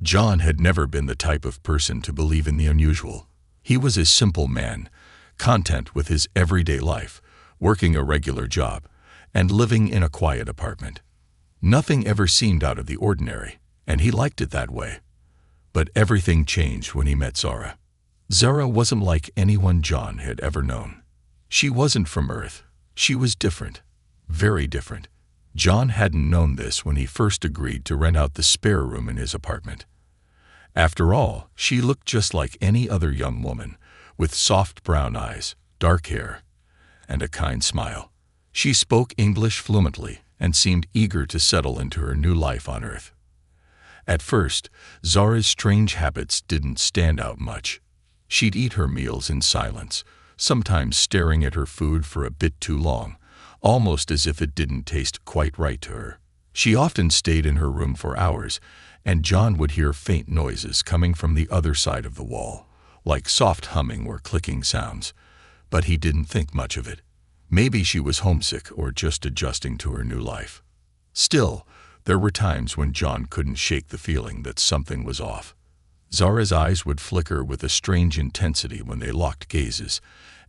John had never been the type of person to believe in the unusual. He was a simple man, content with his everyday life, working a regular job, and living in a quiet apartment. Nothing ever seemed out of the ordinary, and he liked it that way. But everything changed when he met Zara. Zara wasn't like anyone John had ever known. She wasn't from Earth. She was different, very different. John hadn't known this when he first agreed to rent out the spare room in his apartment. After all, she looked just like any other young woman, with soft brown eyes, dark hair, and a kind smile. She spoke English fluently and seemed eager to settle into her new life on Earth. At first, Zara's strange habits didn't stand out much. She'd eat her meals in silence, sometimes staring at her food for a bit too long, almost as if it didn't taste quite right to her. She often stayed in her room for hours, and John would hear faint noises coming from the other side of the wall, like soft humming or clicking sounds, but he didn't think much of it. Maybe she was homesick or just adjusting to her new life. Still, there were times when John couldn't shake the feeling that something was off. Zara's eyes would flicker with a strange intensity when they locked gazes,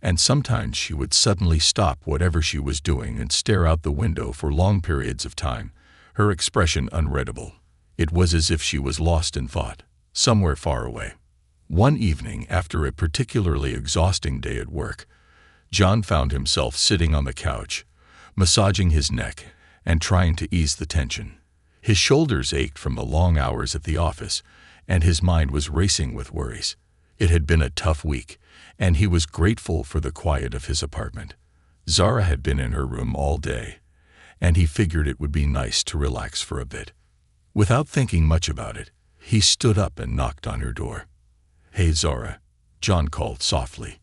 and sometimes she would suddenly stop whatever she was doing and stare out the window for long periods of time, her expression unreadable. It was as if she was lost in thought, somewhere far away. One evening, after a particularly exhausting day at work, John found himself sitting on the couch, massaging his neck and trying to ease the tension. His shoulders ached from the long hours at the office, and his mind was racing with worries. It had been a tough week, and he was grateful for the quiet of his apartment. Zara had been in her room all day, and he figured it would be nice to relax for a bit. Without thinking much about it, he stood up and knocked on her door. "Hey, Zara," John called softly.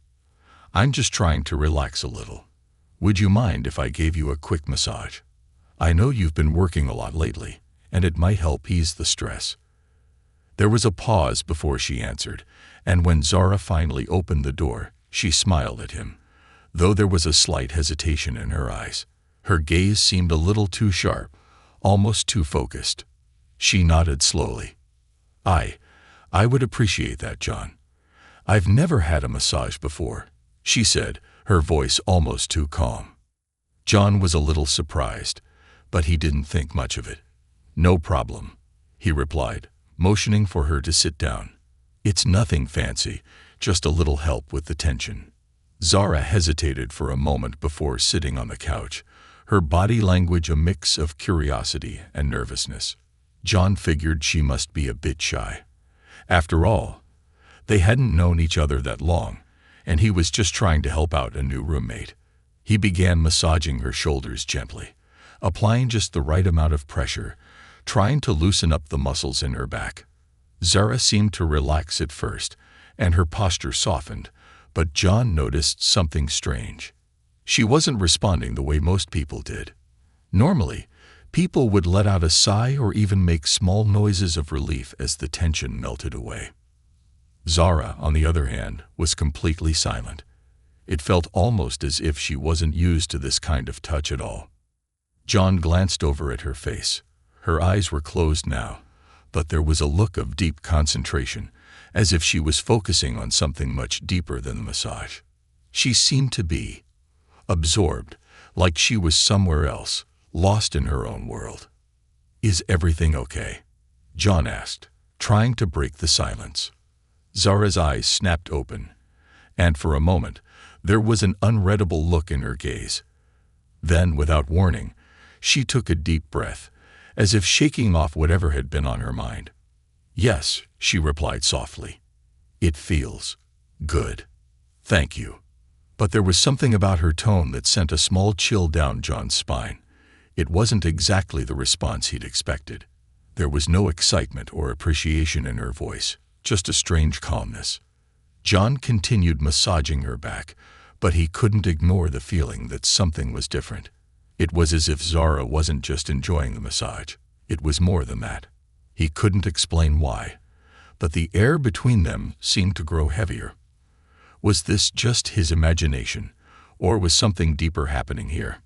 "I'm just trying to relax a little. Would you mind if I gave you a quick massage? I know you've been working a lot lately, and it might help ease the stress." There was a pause before she answered, and when Zara finally opened the door, she smiled at him, though there was a slight hesitation in her eyes. Her gaze seemed a little too sharp, almost too focused. She nodded slowly. I would appreciate that, John. I've never had a massage before," she said, her voice almost too calm. John was a little surprised, but he didn't think much of it. "No problem," he replied, motioning for her to sit down. "It's nothing fancy, just a little help with the tension." Zara hesitated for a moment before sitting on the couch, her body language a mix of curiosity and nervousness. John figured she must be a bit shy. After all, they hadn't known each other that long, and he was just trying to help out a new roommate. He began massaging her shoulders gently, applying just the right amount of pressure, trying to loosen up the muscles in her back. Zara seemed to relax at first, and her posture softened, but John noticed something strange. She wasn't responding the way most people did. Normally, people would let out a sigh or even make small noises of relief as the tension melted away. Zara, on the other hand, was completely silent. It felt almost as if she wasn't used to this kind of touch at all. John glanced over at her face. Her eyes were closed now, but there was a look of deep concentration, as if she was focusing on something much deeper than the massage. She seemed to be absorbed, like she was somewhere else, lost in her own world. "Is everything okay?" John asked, trying to break the silence. Zara's eyes snapped open, and for a moment, there was an unreadable look in her gaze. Then, without warning, she took a deep breath, as if shaking off whatever had been on her mind. "Yes," she replied softly. "It feels good. Thank you." But there was something about her tone that sent a small chill down John's spine. It wasn't exactly the response he'd expected. There was no excitement or appreciation in her voice, just a strange calmness. John continued massaging her back, but he couldn't ignore the feeling that something was different. It was as if Zara wasn't just enjoying the massage. It was more than that. He couldn't explain why, but the air between them seemed to grow heavier. Was this just his imagination, or was something deeper happening here?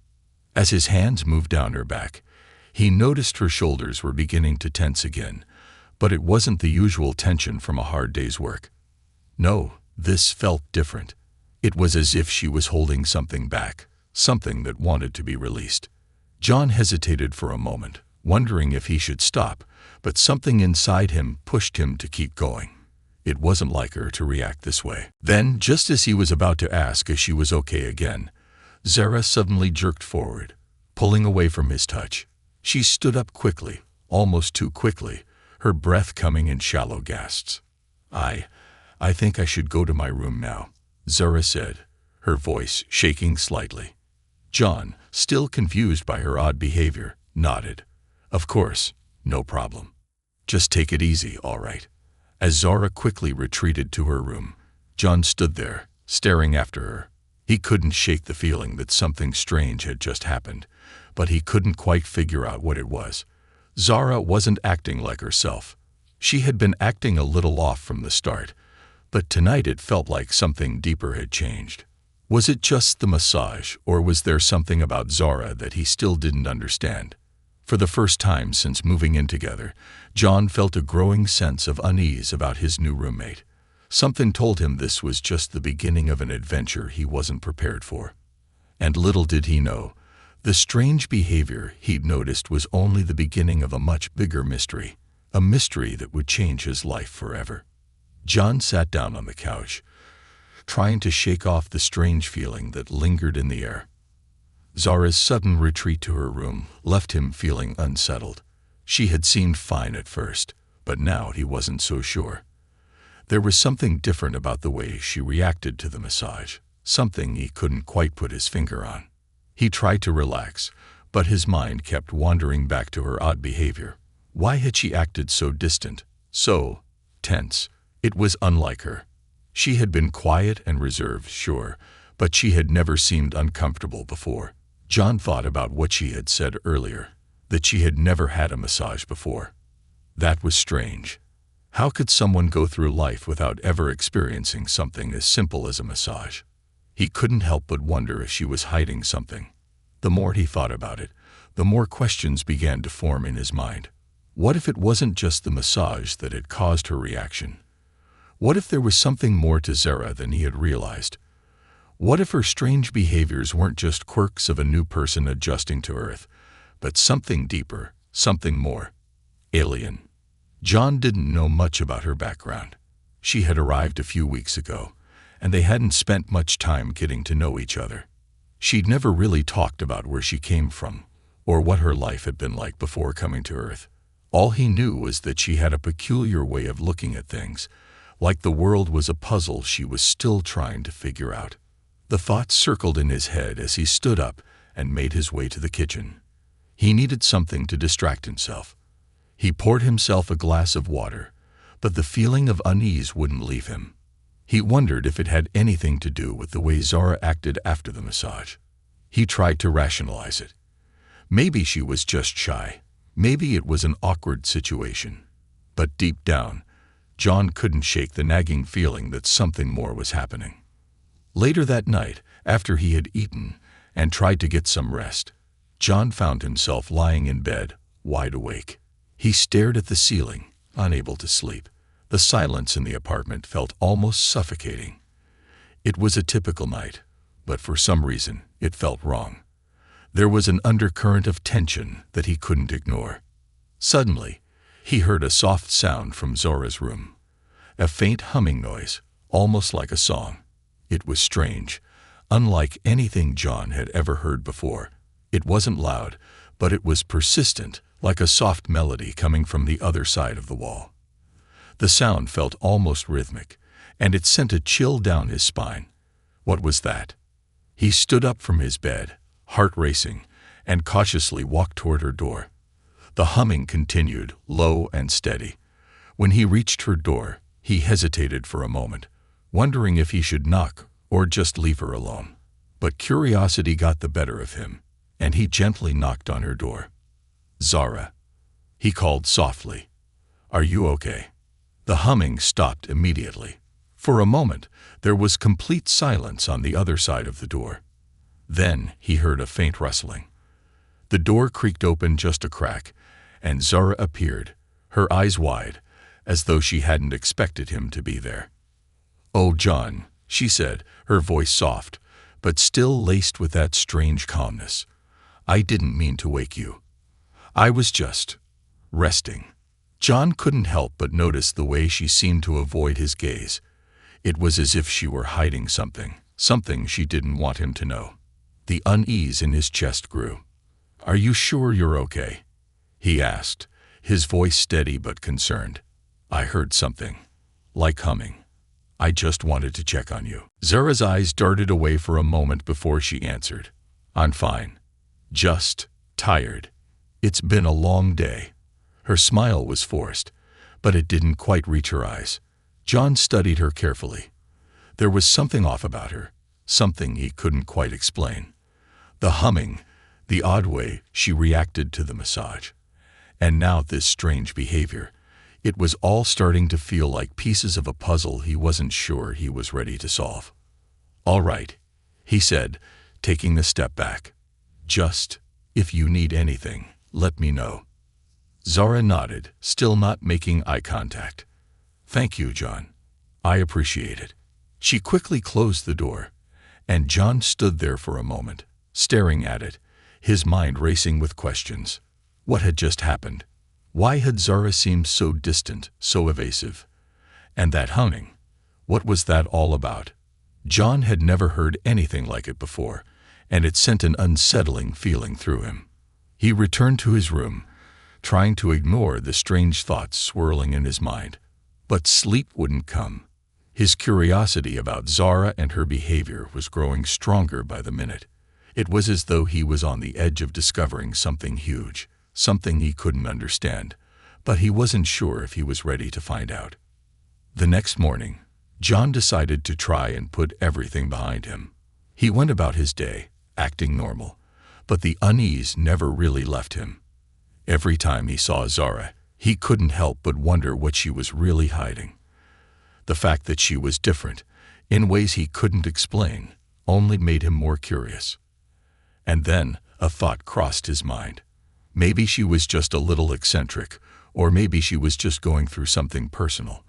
As his hands moved down her back, he noticed her shoulders were beginning to tense again, but it wasn't the usual tension from a hard day's work. No, this felt different. It was as if she was holding something back, something that wanted to be released. John hesitated for a moment, wondering if he should stop, but something inside him pushed him to keep going. It wasn't like her to react this way. Then, just as he was about to ask if she was okay again, Zara suddenly jerked forward, pulling away from his touch. She stood up quickly, almost too quickly, her breath coming in shallow gasps. I think I should go to my room now," Zara said, her voice shaking slightly. John, still confused by her odd behavior, nodded. "Of course, no problem. Just take it easy, all right." As Zara quickly retreated to her room, John stood there, staring after her. He couldn't shake the feeling that something strange had just happened, but he couldn't quite figure out what it was. Zara wasn't acting like herself. She had been acting a little off from the start, but tonight it felt like something deeper had changed. Was it just the massage, or was there something about Zara that he still didn't understand? For the first time since moving in together, John felt a growing sense of unease about his new roommate. Something told him this was just the beginning of an adventure he wasn't prepared for. And little did he know, the strange behavior he'd noticed was only the beginning of a much bigger mystery, a mystery that would change his life forever. John sat down on the couch, trying to shake off the strange feeling that lingered in the air. Zara's sudden retreat to her room left him feeling unsettled. She had seemed fine at first, but now he wasn't so sure. There was something different about the way she reacted to the massage, something he couldn't quite put his finger on. He tried to relax, but his mind kept wandering back to her odd behavior. Why had she acted so distant, so tense? It was unlike her. She had been quiet and reserved, sure, but she had never seemed uncomfortable before. John thought about what she had said earlier, that she had never had a massage before. That was strange. How could someone go through life without ever experiencing something as simple as a massage? He couldn't help but wonder if she was hiding something. The more he thought about it, the more questions began to form in his mind. What if it wasn't just the massage that had caused her reaction? What if there was something more to Zara than he had realized? What if her strange behaviors weren't just quirks of a new person adjusting to Earth, but something deeper, something more alien? John didn't know much about her background. She had arrived a few weeks ago, and they hadn't spent much time getting to know each other. She'd never really talked about where she came from, or what her life had been like before coming to Earth. All he knew was that she had a peculiar way of looking at things, like the world was a puzzle she was still trying to figure out. The thoughts circled in his head as he stood up and made his way to the kitchen. He needed something to distract himself. He poured himself a glass of water, but the feeling of unease wouldn't leave him. He wondered if it had anything to do with the way Zara acted after the massage. He tried to rationalize it. Maybe she was just shy. Maybe it was an awkward situation. But deep down, John couldn't shake the nagging feeling that something more was happening. Later that night, after he had eaten and tried to get some rest, John found himself lying in bed, wide awake. He stared at the ceiling, unable to sleep. The silence in the apartment felt almost suffocating. It was a typical night, but for some reason, it felt wrong. There was an undercurrent of tension that he couldn't ignore. Suddenly, he heard a soft sound from Zara's room. A faint humming noise, almost like a song. It was strange, unlike anything John had ever heard before. It wasn't loud, but it was persistent, like a soft melody coming from the other side of the wall. The sound felt almost rhythmic, and it sent a chill down his spine. What was that? He stood up from his bed, heart racing, and cautiously walked toward her door. The humming continued, low and steady. When he reached her door, he hesitated for a moment, wondering if he should knock or just leave her alone. But curiosity got the better of him, and he gently knocked on her door. "Zara," he called softly. "Are you okay?" The humming stopped immediately. For a moment, there was complete silence on the other side of the door. Then he heard a faint rustling. The door creaked open just a crack, and Zara appeared, her eyes wide, as though she hadn't expected him to be there. "Oh, John," she said, her voice soft, but still laced with that strange calmness. "I didn't mean to wake you. I was just resting." John couldn't help but notice the way she seemed to avoid his gaze. It was as if she were hiding something she didn't want him to know. The unease in his chest grew. "Are you sure you're okay?" he asked, his voice steady but concerned. "I heard something, like humming. I just wanted to check on you." Zara's eyes darted away for a moment before she answered. "I'm fine. Just tired. It's been a long day." Her smile was forced, but it didn't quite reach her eyes. John studied her carefully. There was something off about her, something he couldn't quite explain. The humming, the odd way she reacted to the massage, and now this strange behavior. It was all starting to feel like pieces of a puzzle he wasn't sure he was ready to solve. "All right," he said, taking a step back. "Just, if you need anything, let me know." Zara nodded, still not making eye contact. "Thank you, John. I appreciate it." She quickly closed the door, and John stood there for a moment, staring at it, his mind racing with questions. What had just happened? Why had Zara seemed so distant, so evasive? And that humming, what was that all about? John had never heard anything like it before, and it sent an unsettling feeling through him. He returned to his room, trying to ignore the strange thoughts swirling in his mind. But sleep wouldn't come. His curiosity about Zara and her behavior was growing stronger by the minute. It was as though he was on the edge of discovering something huge, something he couldn't understand, but he wasn't sure if he was ready to find out. The next morning, John decided to try and put everything behind him. He went about his day, acting normal, but the unease never really left him. Every time he saw Zara, he couldn't help but wonder what she was really hiding. The fact that she was different, in ways he couldn't explain, only made him more curious. And then a thought crossed his mind. Maybe she was just a little eccentric, or maybe she was just going through something personal.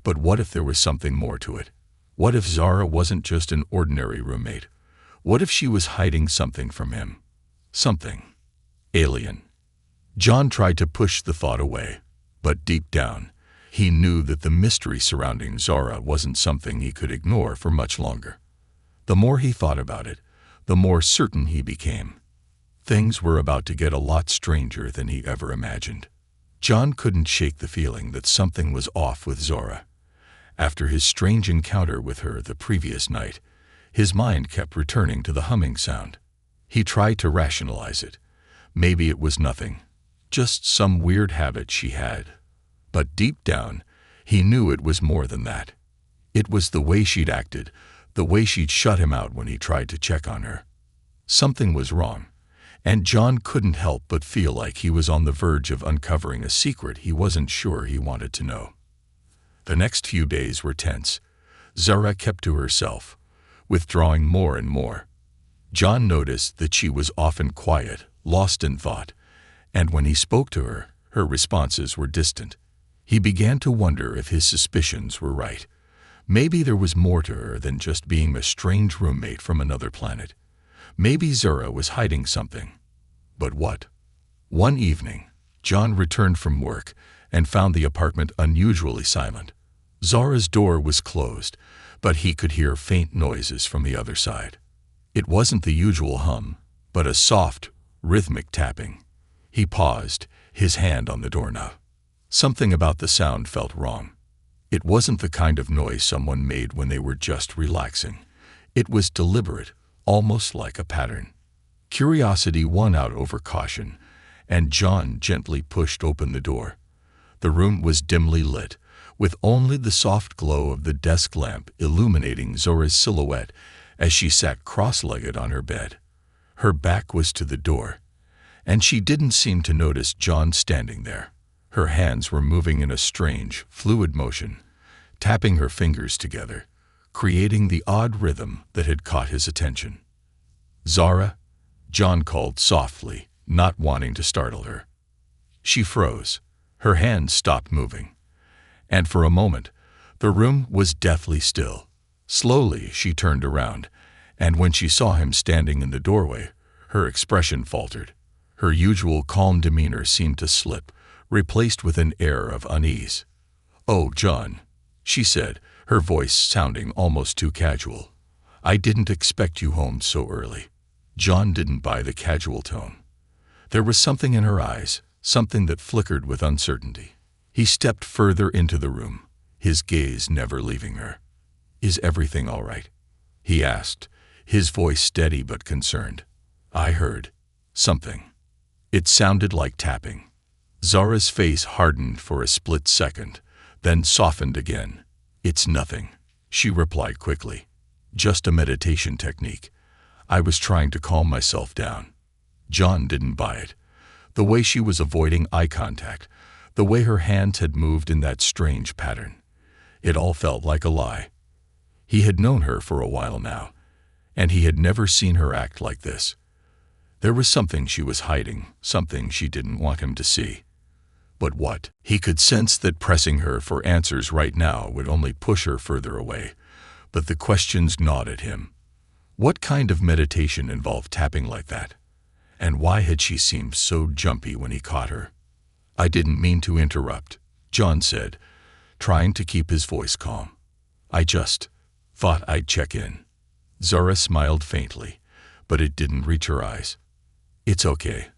But what if there was something more to it? What if Zara wasn't just an ordinary roommate? What if she was hiding something from him? Something alien. John tried to push the thought away, but deep down, he knew that the mystery surrounding Zara wasn't something he could ignore for much longer. The more he thought about it, the more certain he became. Things were about to get a lot stranger than he ever imagined. John couldn't shake the feeling that something was off with Zara. After his strange encounter with her the previous night, his mind kept returning to the humming sound. He tried to rationalize it. Maybe it was nothing, just some weird habit she had. But deep down, he knew it was more than that. It was the way she'd acted, the way she'd shut him out when he tried to check on her. Something was wrong, and John couldn't help but feel like he was on the verge of uncovering a secret he wasn't sure he wanted to know. The next few days were tense. Zara kept to herself, withdrawing more and more. John noticed that she was often quiet, lost in thought, and when he spoke to her, her responses were distant. He began to wonder if his suspicions were right. Maybe there was more to her than just being a strange roommate from another planet. Maybe Zara was hiding something. But what? One evening, John returned from work and found the apartment unusually silent. Zara's door was closed, but he could hear faint noises from the other side. It wasn't the usual hum, but a soft, rhythmic tapping. He paused, his hand on the doorknob. Something about the sound felt wrong. It wasn't the kind of noise someone made when they were just relaxing. It was deliberate, almost like a pattern. Curiosity won out over caution, and John gently pushed open the door. The room was dimly lit, with only the soft glow of the desk lamp illuminating Zora's silhouette as she sat cross-legged on her bed. Her back was to the door, and she didn't seem to notice John standing there. Her hands were moving in a strange, fluid motion, tapping her fingers together, creating the odd rhythm that had caught his attention. "Zara?" John called softly, not wanting to startle her. She froze. Her hands stopped moving, And for a moment, the room was deathly still. Slowly, she turned around, and when she saw him standing in the doorway, her expression faltered. Her usual calm demeanor seemed to slip, replaced with an air of unease. "Oh, John," she said, her voice sounding almost too casual. "I didn't expect you home so early." John didn't buy the casual tone. There was something in her eyes, something that flickered with uncertainty. He stepped further into the room, his gaze never leaving her. "Is everything all right?" he asked, his voice steady but concerned. "I heard something." It sounded like tapping. Zara's face hardened for a split second, then softened again. "It's nothing," she replied quickly. "Just a meditation technique. I was trying to calm myself down." John didn't buy it. The way she was avoiding eye contact, the way her hands had moved in that strange pattern. It all felt like a lie. He had known her for a while now, and he had never seen her act like this. There was something she was hiding, something she didn't want him to see. But what? He could sense that pressing her for answers right now would only push her further away, but the questions gnawed at him. What kind of meditation involved tapping like that? And why had she seemed so jumpy when he caught her? "I didn't mean to interrupt," John said, trying to keep his voice calm. "I just thought I'd check in." Zara smiled faintly, but it didn't reach her eyes. "It's okay.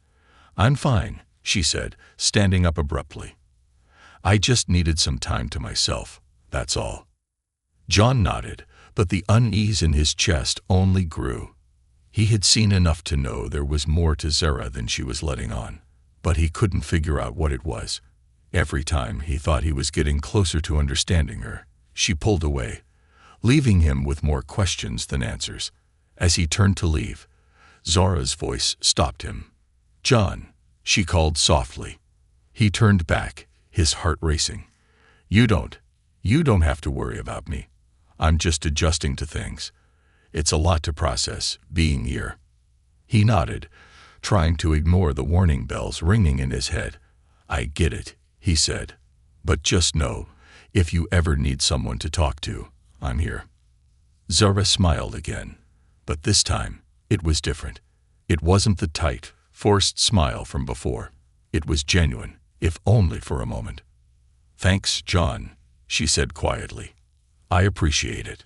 I'm fine," she said, standing up abruptly. "I just needed some time to myself, that's all." John nodded, but the unease in his chest only grew. He had seen enough to know there was more to Zara than she was letting on, but he couldn't figure out what it was. Every time he thought he was getting closer to understanding her, she pulled away, leaving him with more questions than answers. As he turned to leave, Zara's voice stopped him. "John," she called softly. He turned back, his heart racing. You don't have to worry about me. I'm just adjusting to things. It's a lot to process, being here." He nodded, trying to ignore the warning bells ringing in his head. "I get it," he said. "But just know, if you ever need someone to talk to, I'm here." Zara smiled again, but this time, it was different. It wasn't the tight, forced smile from before. It was genuine, if only for a moment. "Thanks, John," she said quietly. "I appreciate it."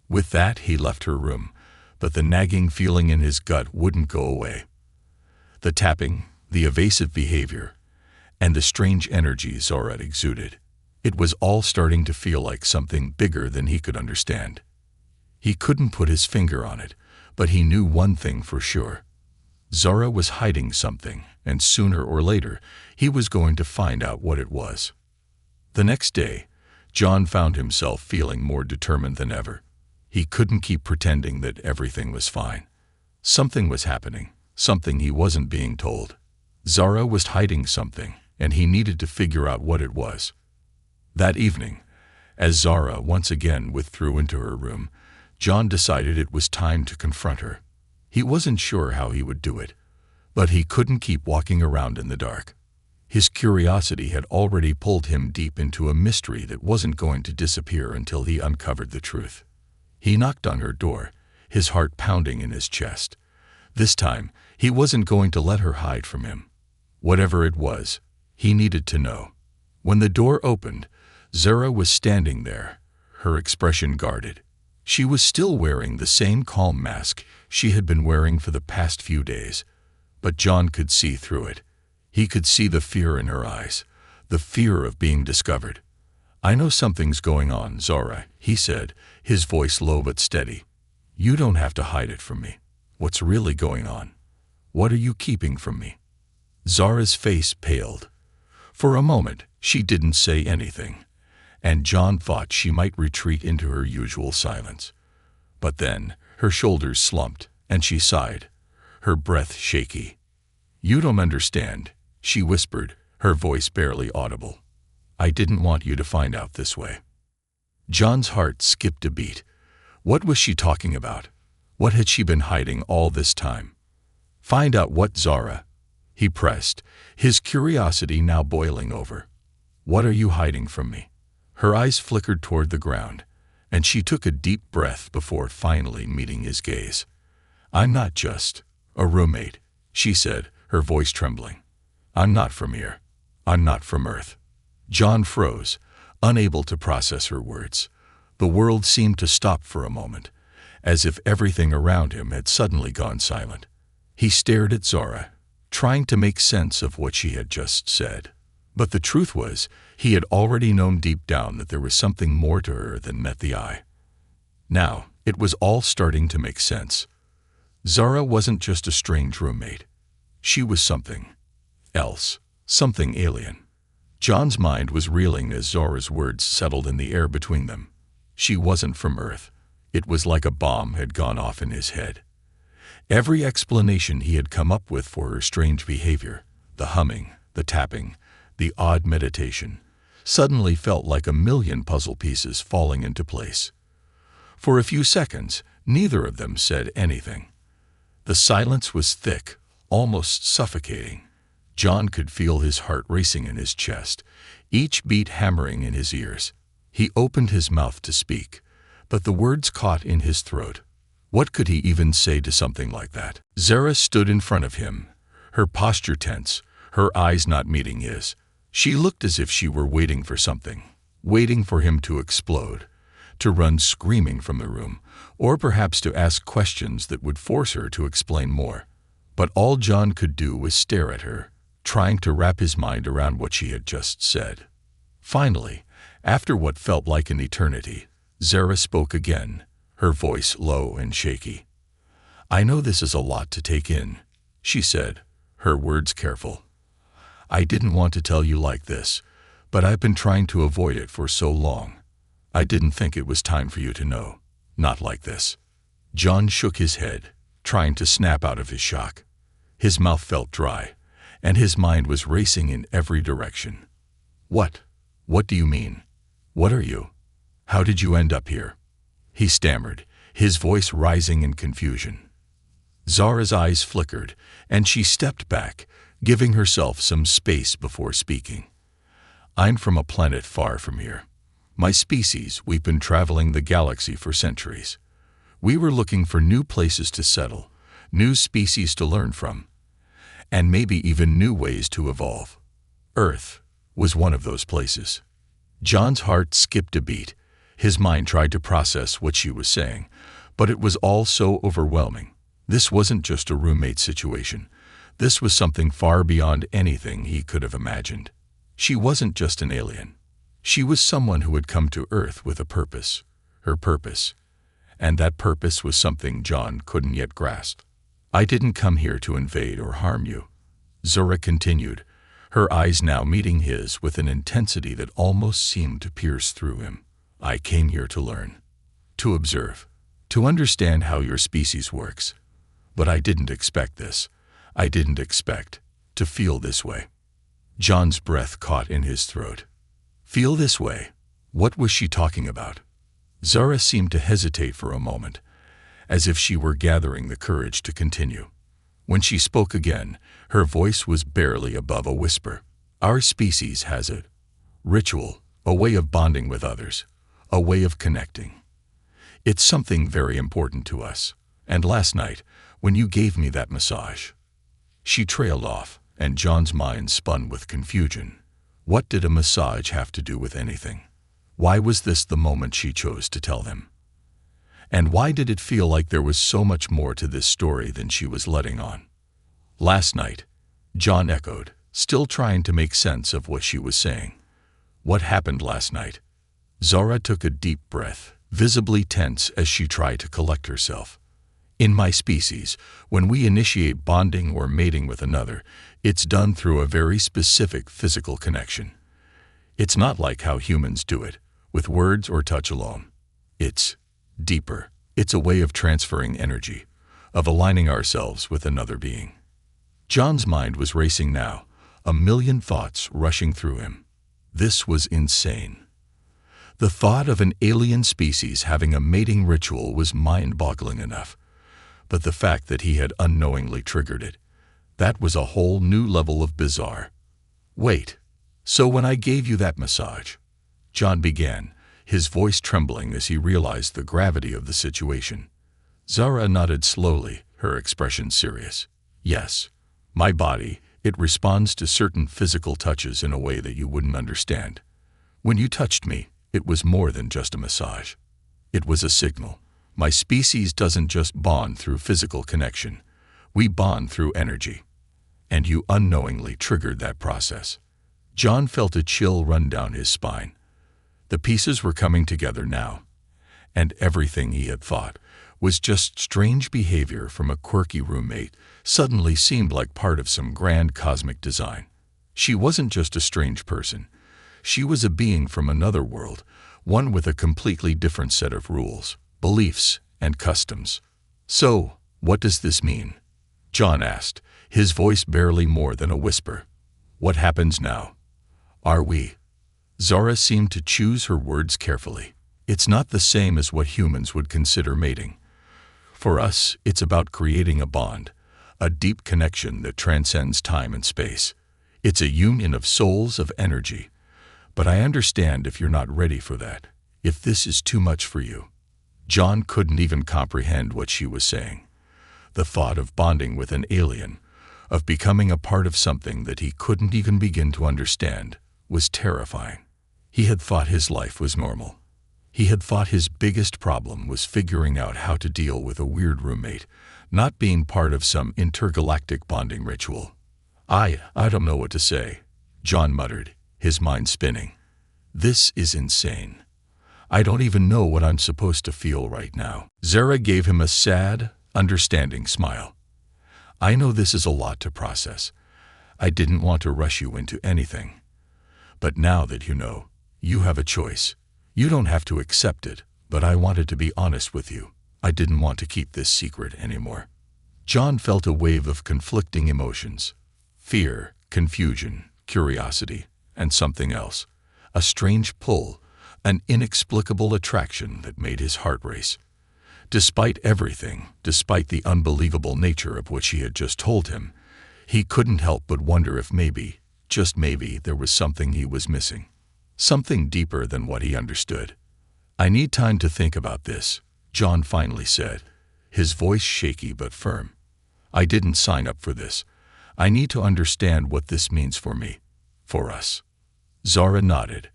With that, he left her room, but the nagging feeling in his gut wouldn't go away. The tapping, the evasive behavior, and the strange energy Zara exuded. It was all starting to feel like something bigger than he could understand. He couldn't put his finger on it, but he knew one thing for sure. Zara was hiding something, and sooner or later, he was going to find out what it was. The next day, John found himself feeling more determined than ever. He couldn't keep pretending that everything was fine. Something was happening, something he wasn't being told. Zara was hiding something, and he needed to figure out what it was. That evening, as Zara once again withdrew into her room, John decided it was time to confront her. He wasn't sure how he would do it, but he couldn't keep walking around in the dark. His curiosity had already pulled him deep into a mystery that wasn't going to disappear until he uncovered the truth. He knocked on her door, his heart pounding in his chest. This time, he wasn't going to let her hide from him. Whatever it was, he needed to know. When the door opened, Zara was standing there, her expression guarded. She was still wearing the same calm mask she had been wearing for the past few days, but John could see through it. He could see the fear in her eyes, the fear of being discovered. "I know something's going on, Zara," he said, his voice low but steady. "You don't have to hide it from me. What's really going on? What are you keeping from me?" Zara's face paled. For a moment, she didn't say anything, and John thought she might retreat into her usual silence. But then, her shoulders slumped, and she sighed, her breath shaky. "You don't understand," she whispered, her voice barely audible. "I didn't want you to find out this way." John's heart skipped a beat. What was she talking about? What had she been hiding all this time? "Find out what, Zara?" he pressed, his curiosity now boiling over. "What are you hiding from me?" Her eyes flickered toward the ground, and she took a deep breath before finally meeting his gaze. "I'm not just a roommate," she said, her voice trembling. "I'm not from here. I'm not from Earth." John froze, unable to process her words. The world seemed to stop for a moment, as if everything around him had suddenly gone silent. He stared at Zara, trying to make sense of what she had just said. But the truth was, he had already known deep down that there was something more to her than met the eye. Now, it was all starting to make sense. Zara wasn't just a strange roommate. She was something else, something alien. John's mind was reeling as Zara's words settled in the air between them. She wasn't from Earth. It was like a bomb had gone off in his head. Every explanation he had come up with for her strange behavior, the humming, the tapping, the odd meditation, suddenly felt like a million puzzle pieces falling into place. For a few seconds, neither of them said anything. The silence was thick, almost suffocating. John could feel his heart racing in his chest, each beat hammering in his ears. He opened his mouth to speak, but the words caught in his throat. What could he even say to something like that? Zara stood in front of him, her posture tense, her eyes not meeting his. She looked as if she were waiting for something, waiting for him to explode, to run screaming from the room, or perhaps to ask questions that would force her to explain more. But all John could do was stare at her, trying to wrap his mind around what she had just said. Finally, after what felt like an eternity, Zara spoke again, her voice low and shaky. "I know this is a lot to take in," she said, her words careful. "I didn't want to tell you like this, but I've been trying to avoid it for so long. I didn't think it was time for you to know. Not like this." John shook his head, trying to snap out of his shock. His mouth felt dry, and his mind was racing in every direction. "What? What do you mean? What are you? How did you end up here?" he stammered, his voice rising in confusion. Zara's eyes flickered, and she stepped back, giving herself some space before speaking. "I'm from a planet far from here. My species, we've been traveling the galaxy for centuries. We were looking for new places to settle, new species to learn from, and maybe even new ways to evolve. Earth was one of those places." John's heart skipped a beat. His mind tried to process what she was saying, but it was all so overwhelming. This wasn't just a roommate situation. This was something far beyond anything he could have imagined. She wasn't just an alien. She was someone who had come to Earth with a purpose, her purpose, and that purpose was something John couldn't yet grasp. "I didn't come here to invade or harm you," Zara continued, her eyes now meeting his with an intensity that almost seemed to pierce through him. "I came here to learn, to observe, to understand how your species works. But I didn't expect this. I didn't expect to feel this way." John's breath caught in his throat. Feel this way? What was she talking about? Zara seemed to hesitate for a moment, as if she were gathering the courage to continue. When she spoke again, her voice was barely above a whisper. "Our species has a ritual, a way of bonding with others, a way of connecting. It's something very important to us. And last night, when you gave me that massage..." She trailed off, and John's mind spun with confusion. What did a massage have to do with anything? Why was this the moment she chose to tell him? And why did it feel like there was so much more to this story than she was letting on? "Last night," John echoed, still trying to make sense of what she was saying. "What happened last night?" Zara took a deep breath, visibly tense as she tried to collect herself. "In my species, when we initiate bonding or mating with another, it's done through a very specific physical connection. It's not like how humans do it, with words or touch alone. It's deeper. It's a way of transferring energy, of aligning ourselves with another being." John's mind was racing now, a million thoughts rushing through him. This was insane. The thought of an alien species having a mating ritual was mind-boggling enough, but the fact that he had unknowingly triggered it, that was a whole new level of bizarre. "Wait, so when I gave you that massage..." John began, his voice trembling as he realized the gravity of the situation. Zara nodded slowly, her expression serious. Yes, my body, it responds to certain physical touches in a way that you wouldn't understand. When you touched me, it was more than just a massage. It was a signal. My species doesn't just bond through physical connection. We bond through energy. And you unknowingly triggered that process. John felt a chill run down his spine. The pieces were coming together now, and everything he had thought was just strange behavior from a quirky roommate suddenly seemed like part of some grand cosmic design. She wasn't just a strange person. She was a being from another world, one with a completely different set of rules, beliefs, and customs. So, what does this mean? John asked, his voice barely more than a whisper. What happens now? Are we? Zara seemed to choose her words carefully. It's not the same as what humans would consider mating. For us, it's about creating a bond, a deep connection that transcends time and space. It's a union of souls, of energy. But I understand if you're not ready for that, if this is too much for you. John couldn't even comprehend what she was saying. The thought of bonding with an alien, of becoming a part of something that he couldn't even begin to understand, was terrifying. He had thought his life was normal. He had thought his biggest problem was figuring out how to deal with a weird roommate, not being part of some intergalactic bonding ritual. I don't know what to say, John muttered, his mind spinning. This is insane. I don't even know what I'm supposed to feel right now. Zara gave him a sad, understanding smile. I know this is a lot to process. I didn't want to rush you into anything. But now that you know, you have a choice. You don't have to accept it, but I wanted to be honest with you. I didn't want to keep this secret anymore. John felt a wave of conflicting emotions. Fear, confusion, curiosity, and something else. A strange pull, an inexplicable attraction that made his heart race. Despite everything, despite the unbelievable nature of what she had just told him, he couldn't help but wonder if maybe, just maybe, there was something he was missing. Something deeper than what he understood. I need time to think about this, John finally said, his voice shaky but firm. I didn't sign up for this. I need to understand what this means for me, for us. Zara nodded,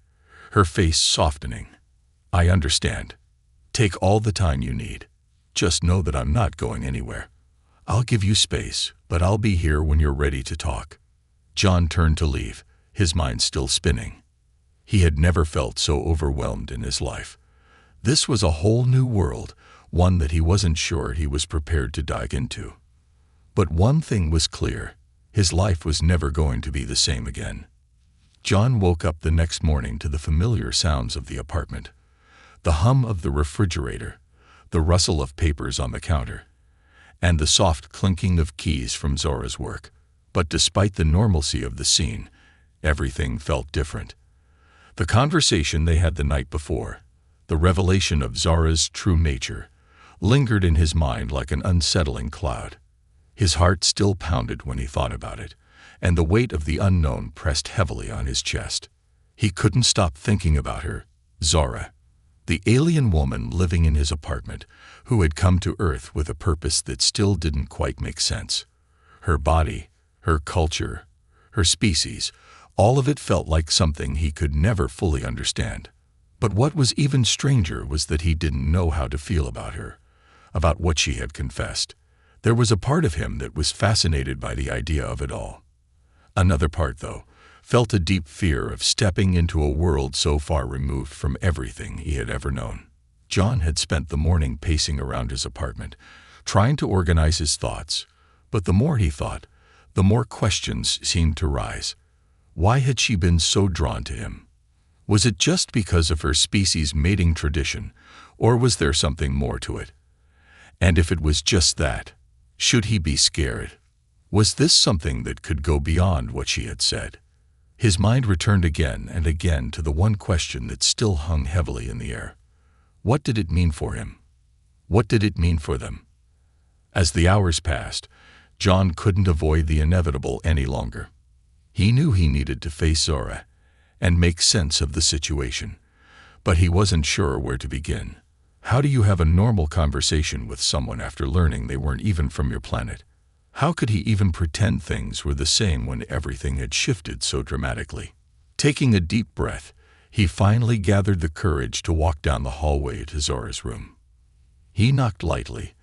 her face softening. I understand. Take all the time you need. Just know that I'm not going anywhere. I'll give you space, but I'll be here when you're ready to talk. John turned to leave, his mind still spinning. He had never felt so overwhelmed in his life. This was a whole new world, one that he wasn't sure he was prepared to dive into. But one thing was clear, his life was never going to be the same again. John woke up the next morning to the familiar sounds of the apartment. The hum of the refrigerator, the rustle of papers on the counter, and the soft clinking of keys from Zora's work. But despite the normalcy of the scene, everything felt different. The conversation they had the night before, the revelation of Zara's true nature, lingered in his mind like an unsettling cloud. His heart still pounded when he thought about it, and the weight of the unknown pressed heavily on his chest. He couldn't stop thinking about her, Zara, the alien woman living in his apartment, who had come to Earth with a purpose that still didn't quite make sense. Her body, her culture, her species, all of it felt like something he could never fully understand. But what was even stranger was that he didn't know how to feel about her, about what she had confessed. There was a part of him that was fascinated by the idea of it all. Another part, though, felt a deep fear of stepping into a world so far removed from everything he had ever known. John had spent the morning pacing around his apartment, trying to organize his thoughts, but the more he thought, the more questions seemed to rise. Why had she been so drawn to him? Was it just because of her species' mating tradition, or was there something more to it? And if it was just that, should he be scared? Was this something that could go beyond what she had said? His mind returned again and again to the one question that still hung heavily in the air. What did it mean for him? What did it mean for them? As the hours passed, John couldn't avoid the inevitable any longer. He knew he needed to face Zora and make sense of the situation, but he wasn't sure where to begin. How do you have a normal conversation with someone after learning they weren't even from your planet? How could he even pretend things were the same when everything had shifted so dramatically? Taking a deep breath, he finally gathered the courage to walk down the hallway to Zora's room. He knocked lightly,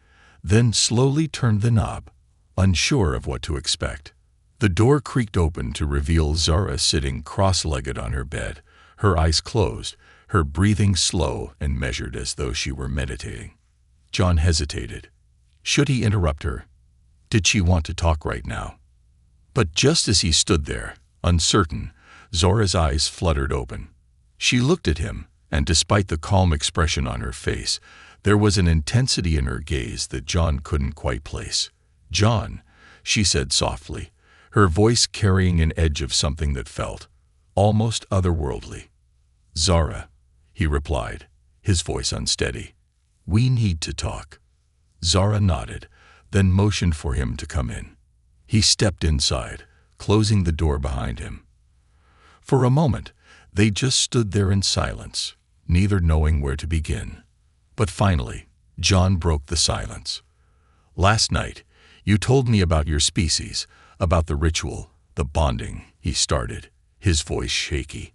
then slowly turned the knob, unsure of what to expect. The door creaked open to reveal Zora sitting cross-legged on her bed, her eyes closed, her breathing slow and measured as though she were meditating. John hesitated. Should he interrupt her? Did she want to talk right now? But just as he stood there, uncertain, Zora's eyes fluttered open. She looked at him, and despite the calm expression on her face, there was an intensity in her gaze that John couldn't quite place. "John," she said softly, her voice carrying an edge of something that felt almost otherworldly. "Zora," he replied, his voice unsteady. "We need to talk." Zora nodded, then motioned for him to come in. He stepped inside, closing the door behind him. For a moment, they just stood there in silence, neither knowing where to begin. But finally, John broke the silence. "Last night, you told me about your species, about the ritual, the bonding," he started, his voice shaky.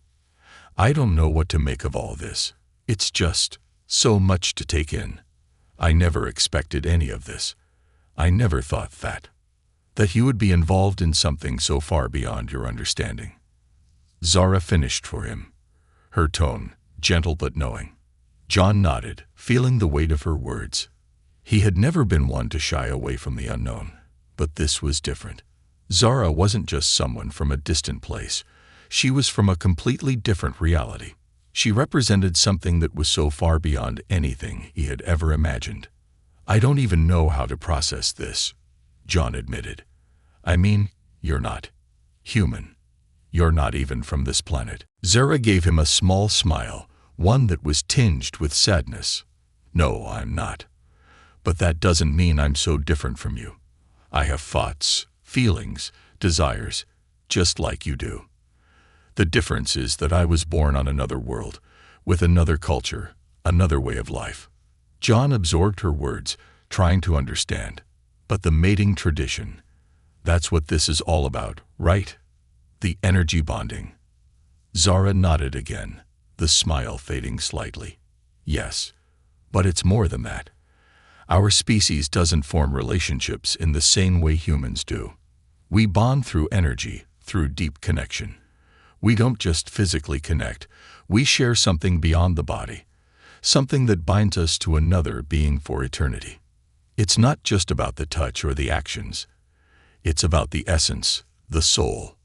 "I don't know what to make of all this. It's just so much to take in. I never expected any of this. I never thought that you would be involved in something so far beyond your understanding." Zora finished for him, her tone gentle but knowing. John nodded, feeling the weight of her words. He had never been one to shy away from the unknown, but this was different. Zora wasn't just someone from a distant place. She was from a completely different reality. She represented something that was so far beyond anything he had ever imagined. "I don't even know how to process this," John admitted. "I mean, you're not human. You're not even from this planet." Zora gave him a small smile, one that was tinged with sadness. "No, I'm not. But that doesn't mean I'm so different from you. I have thoughts, feelings, desires, just like you do. The difference is that I was born on another world, with another culture, another way of life." John absorbed her words, trying to understand. "But the mating tradition, that's what this is all about, right? The energy bonding." Zora nodded again, the smile fading slightly. "Yes, but it's more than that. Our species doesn't form relationships in the same way humans do. We bond through energy, through deep connection. We don't just physically connect, we share something beyond the body, something that binds us to another being for eternity. It's not just about the touch or the actions. It's about the essence, the soul."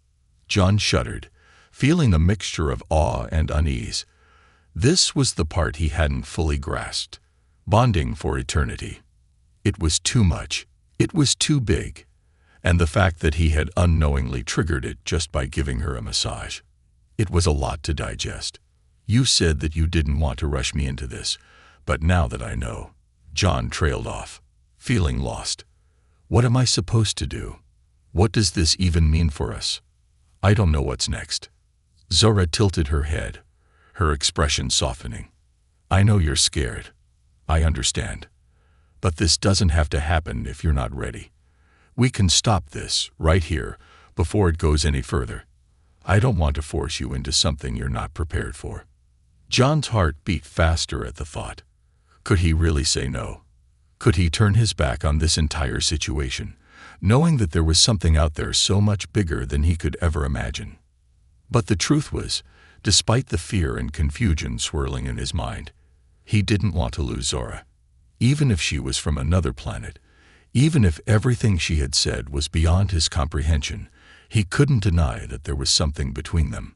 John shuddered, feeling a mixture of awe and unease. This was the part he hadn't fully grasped. Bonding for eternity. It was too much. It was too big. And the fact that he had unknowingly triggered it just by giving her a massage. It was a lot to digest. "You said that you didn't want to rush me into this, but now that I know," John trailed off, feeling lost. "What am I supposed to do? What does this even mean for us? I don't know what's next." Zora tilted her head, her expression softening. "I know you're scared. I understand. But this doesn't have to happen if you're not ready. We can stop this right here before it goes any further. I don't want to force you into something you're not prepared for." John's heart beat faster at the thought. Could he really say no? Could he turn his back on this entire situation, knowing that there was something out there so much bigger than he could ever imagine? But the truth was, despite the fear and confusion swirling in his mind, he didn't want to lose Zora. Even if she was from another planet, even if everything she had said was beyond his comprehension, he couldn't deny that there was something between them.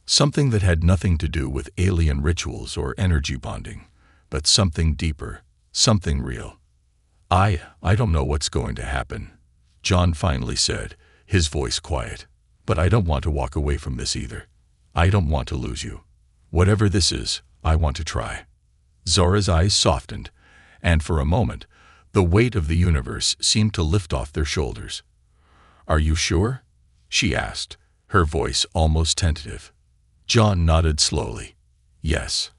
Something that had nothing to do with alien rituals or energy bonding, but something deeper, something real. I don't know what's going to happen," John finally said, his voice quiet. "But I don't want to walk away from this either. I don't want to lose you. Whatever this is, I want to try." Zora's eyes softened, and for a moment, the weight of the universe seemed to lift off their shoulders. "Are you sure?" she asked, her voice almost tentative. John nodded slowly. "Yes,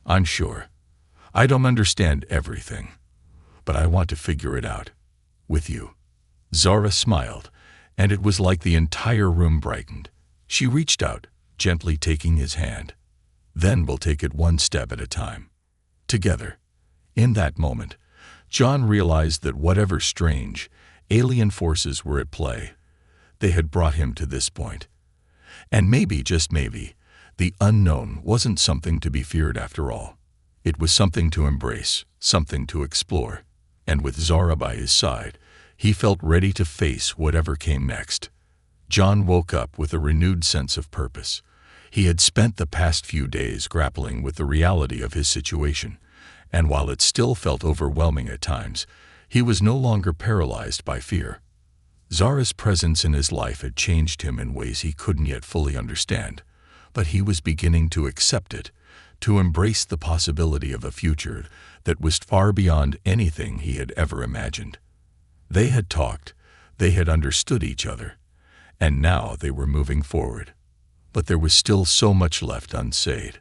I'm sure. I don't understand everything, but I want to figure it out. With you." Zara smiled, and it was like the entire room brightened. She reached out, gently taking his hand. "Then we'll take it one step at a time. Together." In that moment, John realized that whatever strange, alien forces were at play, they had brought him to this point. And maybe, just maybe, the unknown wasn't something to be feared after all. It was something to embrace, something to explore. And with Zara by his side, he felt ready to face whatever came next. John woke up with a renewed sense of purpose. He had spent the past few days grappling with the reality of his situation, and while it still felt overwhelming at times, he was no longer paralyzed by fear. Zara's presence in his life had changed him in ways he couldn't yet fully understand, but he was beginning to accept it, to embrace the possibility of a future that was far beyond anything he had ever imagined. They had talked, they had understood each other, and now they were moving forward. But there was still so much left unsaid.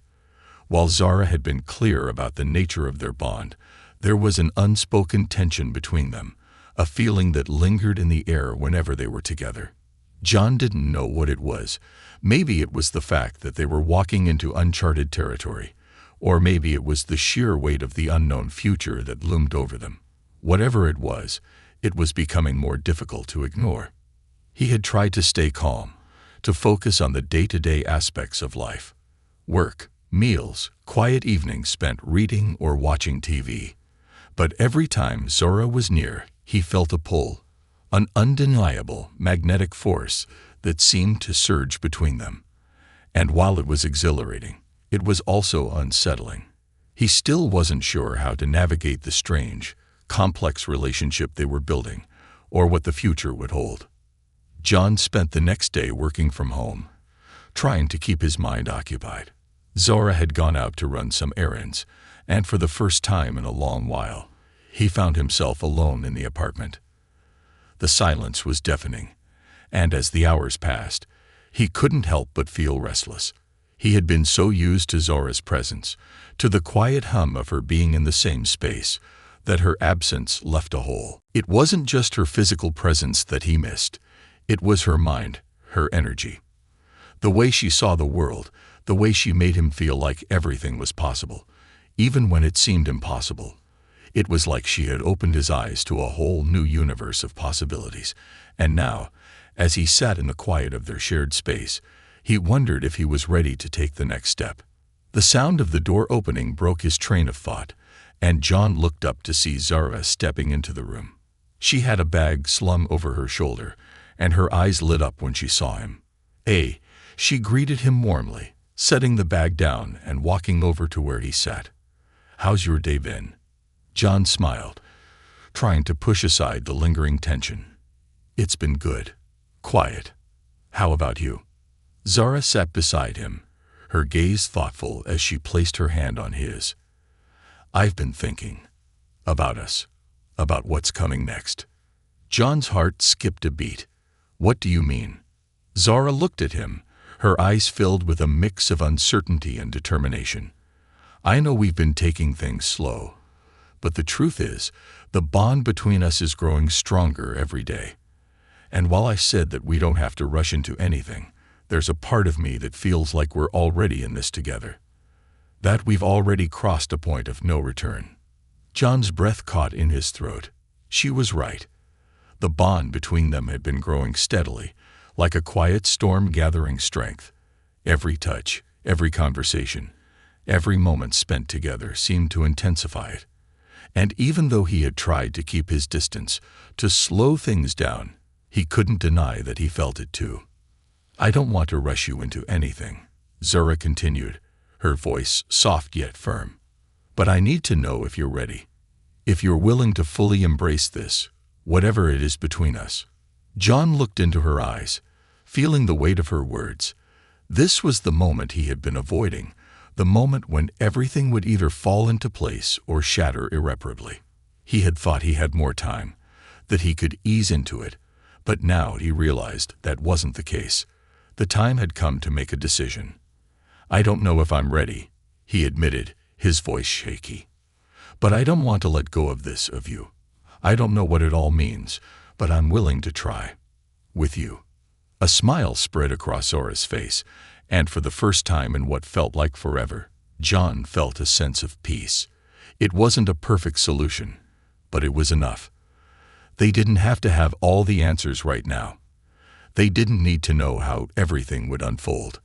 While Zara had been clear about the nature of their bond, there was an unspoken tension between them, a feeling that lingered in the air whenever they were together. John didn't know what it was. Maybe it was the fact that they were walking into uncharted territory, or maybe it was the sheer weight of the unknown future that loomed over them. Whatever it was becoming more difficult to ignore. He had tried to stay calm, to focus on the day-to-day aspects of life. Work, meals, quiet evenings spent reading or watching TV. But every time Zara was near, he felt a pull, an undeniable magnetic force that seemed to surge between them. And while it was exhilarating, it was also unsettling. He still wasn't sure how to navigate the strange, complex relationship they were building, or what the future would hold. John spent the next day working from home, trying to keep his mind occupied. Zara had gone out to run some errands, and for the first time in a long while, he found himself alone in the apartment. The silence was deafening, and as the hours passed, he couldn't help but feel restless. He had been so used to Zara's presence, to the quiet hum of her being in the same space, that her absence left a hole. It wasn't just her physical presence that he missed. It was her mind, her energy. The way she saw the world, the way she made him feel like everything was possible, even when it seemed impossible. It was like she had opened his eyes to a whole new universe of possibilities, and now, as he sat in the quiet of their shared space, he wondered if he was ready to take the next step. The sound of the door opening broke his train of thought, and John looked up to see Zara stepping into the room. She had a bag slung over her shoulder, and her eyes lit up when she saw him. "Hey," she greeted him warmly, setting the bag down and walking over to where he sat. "How's your day been?" John smiled, trying to push aside the lingering tension. "It's been good. Quiet. How about you?" Zara sat beside him, her gaze thoughtful as she placed her hand on his. "I've been thinking. About us. About what's coming next." John's heart skipped a beat. "What do you mean?" Zara looked at him, her eyes filled with a mix of uncertainty and determination. "I know we've been taking things slow, but the truth is, the bond between us is growing stronger every day. And while I said that we don't have to rush into anything, there's a part of me that feels like we're already in this together. That we've already crossed a point of no return." John's breath caught in his throat. She was right. The bond between them had been growing steadily, like a quiet storm gathering strength. Every touch, every conversation, every moment spent together seemed to intensify it. And even though he had tried to keep his distance, to slow things down, he couldn't deny that he felt it too. "I don't want to rush you into anything," Zara continued, her voice soft yet firm. "But I need to know if you're ready, if you're willing to fully embrace this, whatever it is between us." John looked into her eyes, feeling the weight of her words. This was the moment he had been avoiding, the moment when everything would either fall into place or shatter irreparably. He had thought he had more time, that he could ease into it, but now he realized that wasn't the case. The time had come to make a decision. "I don't know if I'm ready," he admitted, his voice shaky. "But I don't want to let go of this of you. I don't know what it all means, but I'm willing to try. With you." A smile spread across Zora's face, and for the first time in what felt like forever, John felt a sense of peace. It wasn't a perfect solution, but it was enough. They didn't have to have all the answers right now. They didn't need to know how everything would unfold.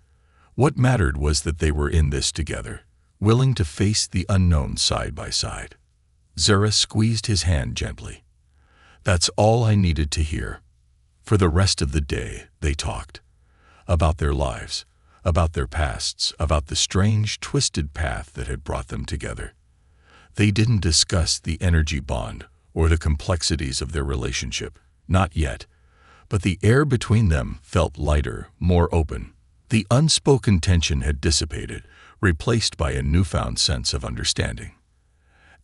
What mattered was that they were in this together, willing to face the unknown side by side. Zora squeezed his hand gently. "That's all I needed to hear." For the rest of the day, they talked. About their lives, about their pasts, about the strange, twisted path that had brought them together. They didn't discuss the energy bond or the complexities of their relationship, not yet, but the air between them felt lighter, more open. The unspoken tension had dissipated, replaced by a newfound sense of understanding.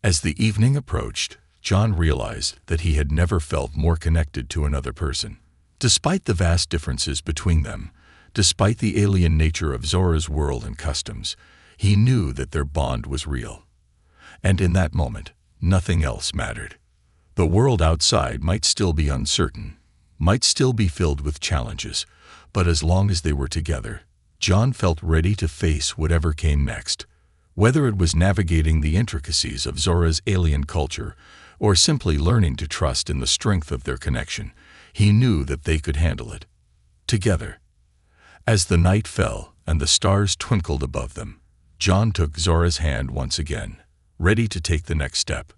As the evening approached, John realized that he had never felt more connected to another person. Despite the vast differences between them, despite the alien nature of Zora's world and customs, he knew that their bond was real. And in that moment, nothing else mattered. The world outside might still be uncertain, might still be filled with challenges, but as long as they were together, John felt ready to face whatever came next. Whether it was navigating the intricacies of Zora's alien culture or simply learning to trust in the strength of their connection, he knew that they could handle it. Together. As the night fell and the stars twinkled above them, John took Zora's hand once again, ready to take the next step.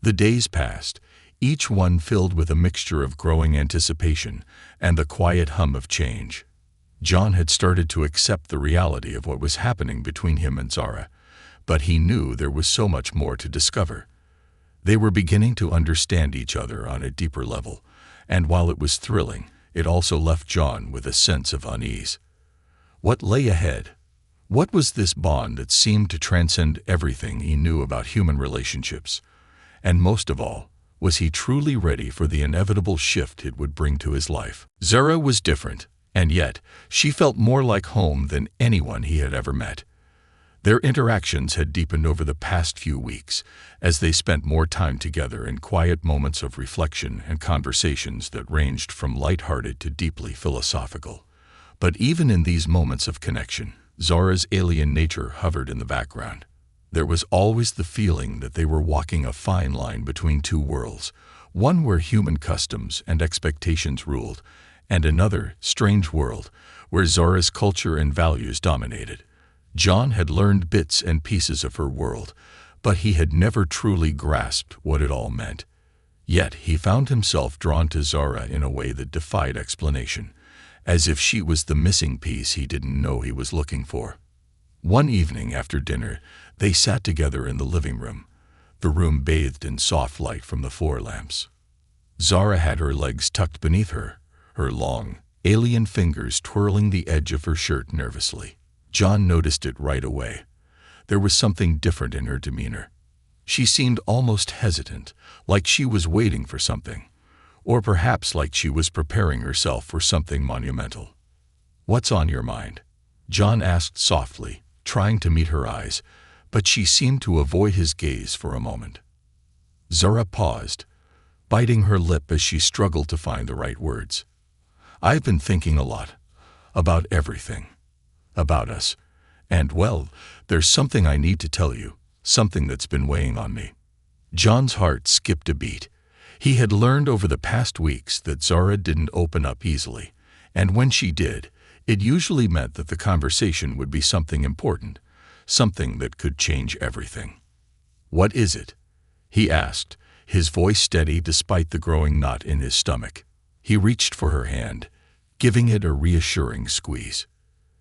The days passed, each one filled with a mixture of growing anticipation and the quiet hum of change. John had started to accept the reality of what was happening between him and Zora, but he knew there was so much more to discover. They were beginning to understand each other on a deeper level, and while it was thrilling, it also left John with a sense of unease. What lay ahead? What was this bond that seemed to transcend everything he knew about human relationships? And most of all, was he truly ready for the inevitable shift it would bring to his life? Zora was different, and yet she felt more like home than anyone he had ever met. Their interactions had deepened over the past few weeks, as they spent more time together in quiet moments of reflection and conversations that ranged from light-hearted to deeply philosophical. But even in these moments of connection, Zora's alien nature hovered in the background. There was always the feeling that they were walking a fine line between two worlds, one where human customs and expectations ruled, and another, strange world, where Zora's culture and values dominated. John had learned bits and pieces of her world, but he had never truly grasped what it all meant. Yet he found himself drawn to Zora in a way that defied explanation, as if she was the missing piece he didn't know he was looking for. One evening after dinner, they sat together in the living room, the room bathed in soft light from the floor lamps. Zora had her legs tucked beneath her, her long, alien fingers twirling the edge of her shirt nervously. John noticed it right away. There was something different in her demeanor. She seemed almost hesitant, like she was waiting for something, or perhaps like she was preparing herself for something monumental. "What's on your mind?" John asked softly, trying to meet her eyes, but she seemed to avoid his gaze for a moment. Zora paused, biting her lip as she struggled to find the right words. "I've been thinking a lot, about everything. About us. And, well, there's something I need to tell you, something that's been weighing on me." John's heart skipped a beat. He had learned over the past weeks that Zora didn't open up easily, and when she did, it usually meant that the conversation would be something important, something that could change everything. "What is it?" he asked, his voice steady despite the growing knot in his stomach. He reached for her hand, giving it a reassuring squeeze.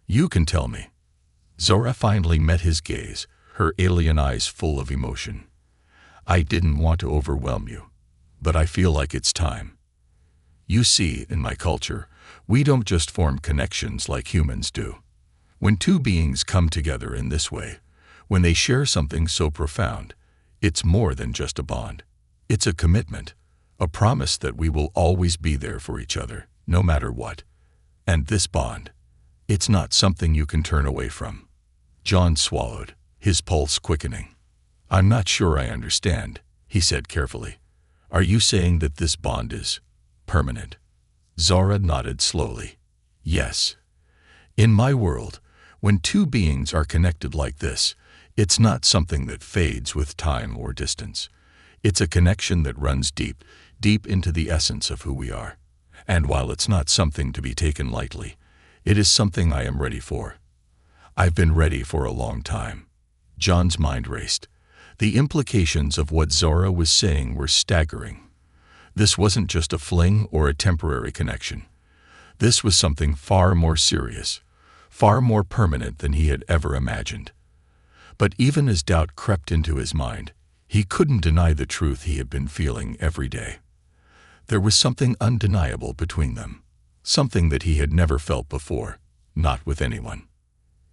"You can tell me." Zora finally met his gaze, her alien eyes full of emotion. "I didn't want to overwhelm you, but I feel like it's time. You see, in my culture, we don't just form connections like humans do. When two beings come together in this way, when they share something so profound, it's more than just a bond. It's a commitment, a promise that we will always be there for each other, no matter what. And this bond, it's not something you can turn away from." John swallowed, his pulse quickening. "I'm not sure I understand," he said carefully. "Are you saying that this bond is permanent?" Zara nodded slowly. "Yes. In my world, when two beings are connected like this, it's not something that fades with time or distance. It's a connection that runs deep, deep into the essence of who we are. And while it's not something to be taken lightly, it is something I am ready for. I've been ready for a long time." John's mind raced. The implications of what Zara was saying were staggering. This wasn't just a fling or a temporary connection. This was something far more serious, far more permanent than he had ever imagined. But even as doubt crept into his mind, he couldn't deny the truth he had been feeling every day. There was something undeniable between them, something that he had never felt before, not with anyone.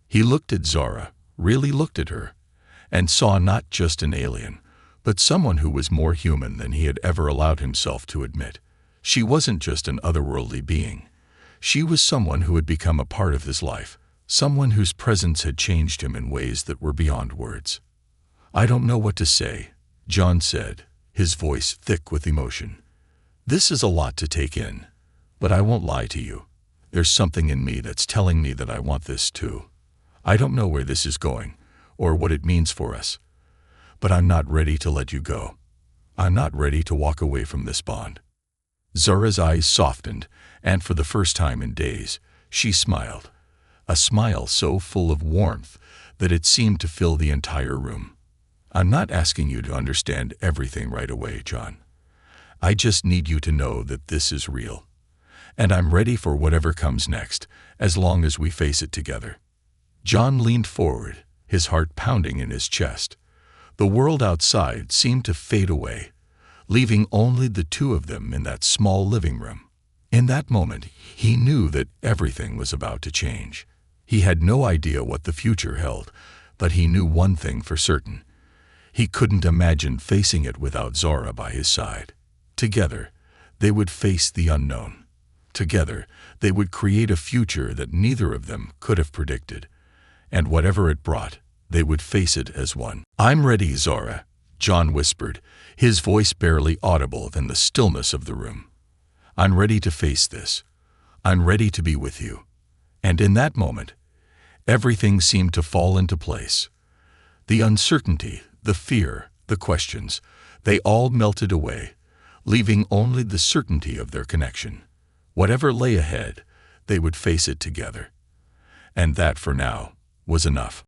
He looked at Zara, really looked at her, and saw not just an alien, but someone who was more human than he had ever allowed himself to admit. She wasn't just an otherworldly being. She was someone who had become a part of his life, someone whose presence had changed him in ways that were beyond words. "I don't know what to say," John said, his voice thick with emotion. "This is a lot to take in, but I won't lie to you. There's something in me that's telling me that I want this too. I don't know where this is going, or what it means for us, but I'm not ready to let you go. I'm not ready to walk away from this bond." Zara's eyes softened, and for the first time in days, she smiled. A smile so full of warmth that it seemed to fill the entire room. "I'm not asking you to understand everything right away, John. I just need you to know that this is real. And I'm ready for whatever comes next, as long as we face it together." John leaned forward, his heart pounding in his chest. The world outside seemed to fade away, leaving only the two of them in that small living room. In that moment, he knew that everything was about to change. He had no idea what the future held, but he knew one thing for certain. He couldn't imagine facing it without Zara by his side. Together, they would face the unknown. Together, they would create a future that neither of them could have predicted. And whatever it brought, they would face it as one. "I'm ready, Zara," John whispered, his voice barely audible in the stillness of the room. "I'm ready to face this. I'm ready to be with you." And in that moment, everything seemed to fall into place. The uncertainty, the fear, the questions, they all melted away, leaving only the certainty of their connection. Whatever lay ahead, they would face it together. And that, for now, was enough.